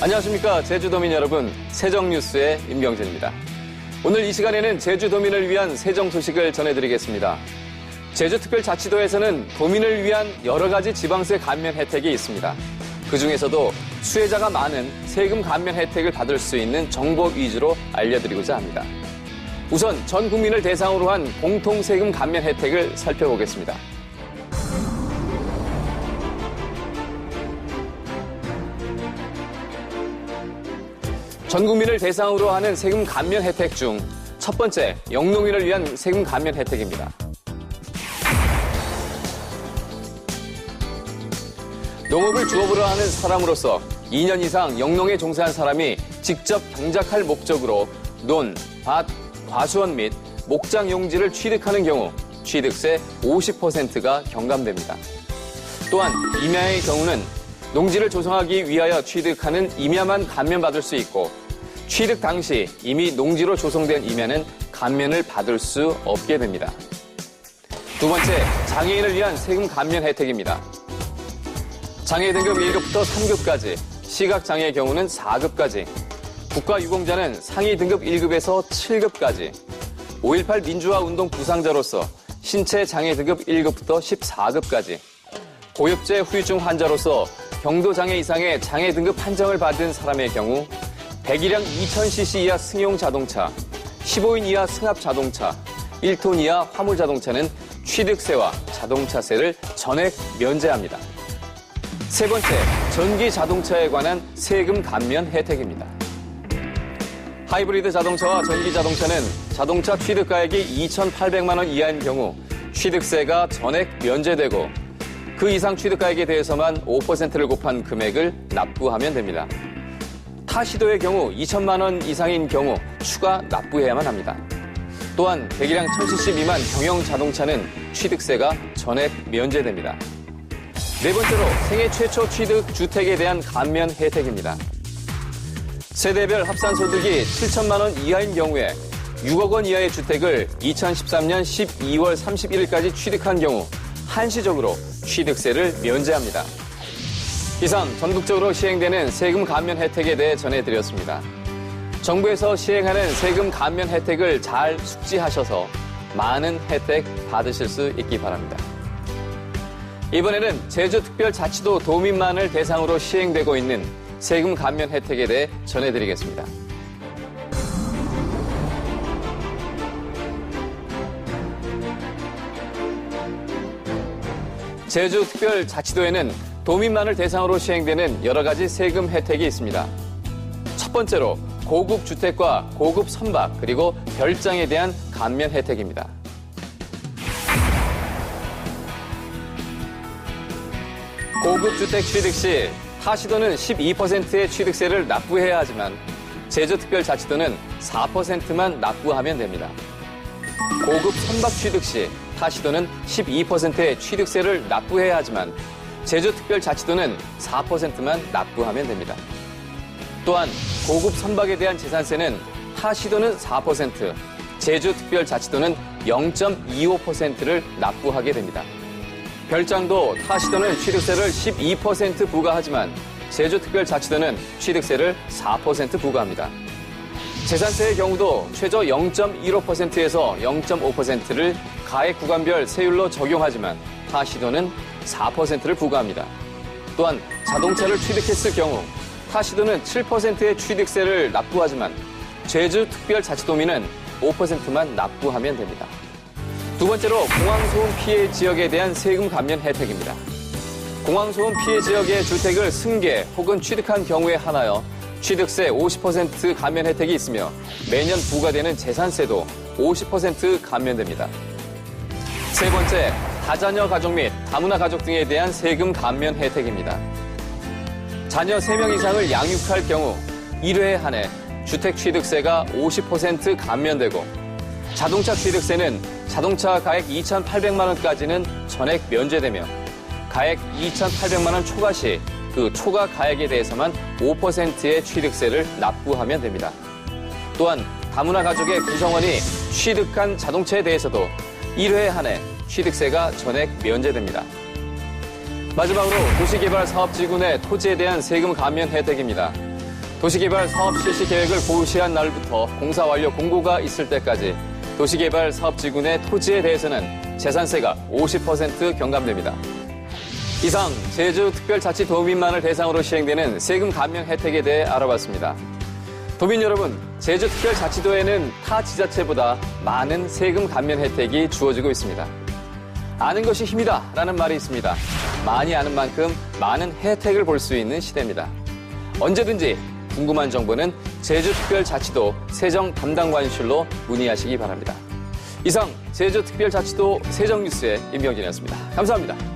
안녕하십니까. 제주도민 여러분, 세정뉴스의 임경진입니다. 오늘 이 시간에는 제주도민을 위한 세정 소식을 전해드리겠습니다. 제주특별자치도에서는 도민을 위한 여러 가지 지방세 감면 혜택이 있습니다. 그중에서도 수혜자가 많은 세금 감면 혜택을 받을 수 있는 정보 위주로 알려드리고자 합니다. 우선 전 국민을 대상으로 한 공통세금 감면 혜택을 살펴보겠습니다. 전 국민을 대상으로 하는 세금 감면 혜택 중 첫 번째, 영농인을 위한 세금 감면 혜택입니다. 농업을 주업으로 하는 사람으로서 2년 이상 영농에 종사한 사람이 직접 경작할 목적으로 논, 밭, 과수원 및 목장 용지를 취득하는 경우 취득세 50%가 경감됩니다. 또한 임야의 경우는 농지를 조성하기 위하여 취득하는 임야만 감면받을 수 있고 취득 당시 이미 농지로 조성된 임야는 감면을 받을 수 없게 됩니다. 두 번째, 장애인을 위한 세금 감면 혜택입니다. 장애 등급 1급부터 3급까지, 시각장애의 경우는 4급까지, 국가유공자는 상위 등급 1급에서 7급까지, 5.18 민주화 운동 부상자로서 신체 장애 등급 1급부터 14급까지, 고엽제 후유증 환자로서 경도장애 이상의 장애 등급 판정을 받은 사람의 경우 100일량 2000cc 이하 승용 자동차, 15인 이하 승합 자동차, 1톤 이하 화물 자동차는 취득세와 자동차세를 전액 면제합니다. 세 번째, 전기 자동차에 관한 세금 감면 혜택입니다. 하이브리드 자동차와 전기 자동차는 자동차 취득가액이 2,800만 원 이하인 경우 취득세가 전액 면제되고 그 이상 취득가액에 대해서만 5%를 곱한 금액을 납부하면 됩니다. 타 시도의 경우 2천만 원 이상인 경우 추가 납부해야만 합니다. 또한 100일량 1000cc 미만 경영 자동차는 취득세가 전액 면제됩니다. 네 번째로 생애 최초 취득 주택에 대한 감면 혜택입니다. 세대별 합산소득이 7천만 원 이하인 경우에 6억 원 이하의 주택을 2013년 12월 31일까지 취득한 경우 한시적으로 취득세를 면제합니다. 이상 전국적으로 시행되는 세금 감면 혜택에 대해 전해드렸습니다. 정부에서 시행하는 세금 감면 혜택을 잘 숙지하셔서 많은 혜택 받으실 수 있기 바랍니다. 이번에는 제주특별자치도 도민만을 대상으로 시행되고 있는 세금 감면 혜택에 대해 전해드리겠습니다. 제주특별자치도에는 도민만을 대상으로 시행되는 여러 가지 세금 혜택이 있습니다. 첫 번째로 고급 주택과 고급 선박 그리고 별장에 대한 감면 혜택입니다. 고급 주택 취득 시 타시도는 12%의 취득세를 납부해야 하지만 제주특별자치도는 4%만 납부하면 됩니다. 고급 선박 취득 시 타시도는 12%의 취득세를 납부해야 하지만 제주특별자치도는 4%만 납부하면 됩니다. 또한 고급 선박에 대한 재산세는 타시도는 4%, 제주특별자치도는 0.25%를 납부하게 됩니다. 별장도 타시도는 취득세를 12% 부과하지만 제주특별자치도는 취득세를 4% 부과합니다. 재산세의 경우도 최저 0.15%에서 0.5%를 가액 구간별 세율로 적용하지만 타시도는 4%를 부과합니다. 또한 자동차를 취득했을 경우 타시도는 7%의 취득세를 납부하지만 제주특별자치도민은 5%만 납부하면 됩니다. 두 번째로 공항소음 피해 지역에 대한 세금 감면 혜택입니다. 공항소음 피해 지역의 주택을 승계 혹은 취득한 경우에 한하여 취득세 50% 감면 혜택이 있으며 매년 부과되는 재산세도 50% 감면됩니다. 세 번째, 다자녀 가족 및 다문화 가족 등에 대한 세금 감면 혜택입니다. 자녀 3명 이상을 양육할 경우 1회에 한해 주택 취득세가 50% 감면되고 자동차 취득세는 자동차 가액 2,800만 원까지는 전액 면제되며 가액 2,800만 원 초과 시 그 초과 가액에 대해서만 5%의 취득세를 납부하면 됩니다. 또한 다문화 가족의 구성원이 취득한 자동차에 대해서도 1회에 한해 취득세가 전액 면제됩니다. 마지막으로 도시개발사업지구 내 토지에 대한 세금 감면 혜택입니다. 도시개발 사업 실시 계획을 고시한 날부터 공사 완료 공고가 있을 때까지 도시개발 사업지구내 토지에 대해서는 재산세가 50% 경감됩니다. 이상 제주특별자치도민만을 대상으로 시행되는 세금 감면 혜택에 대해 알아봤습니다. 도민 여러분, 제주특별자치도에는 타 지자체보다 많은 세금 감면 혜택이 주어지고 있습니다. 아는 것이 힘이다 라는 말이 있습니다. 많이 아는 만큼 많은 혜택을 볼 수 있는 시대입니다. 언제든지 궁금한 정보는 제주특별자치도 세정담당관실로 문의하시기 바랍니다. 이상 제주특별자치도 세정뉴스의 임경진이었습니다. 감사합니다.